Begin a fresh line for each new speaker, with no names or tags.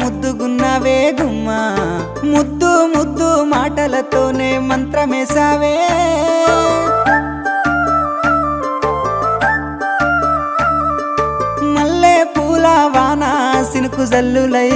ముద్దుగున్నావే గుమ్మా ముద్దు ముద్దు మాటలతోనే మంత్రమేసావే మల్లె పూల వాన సినుకు జల్లులై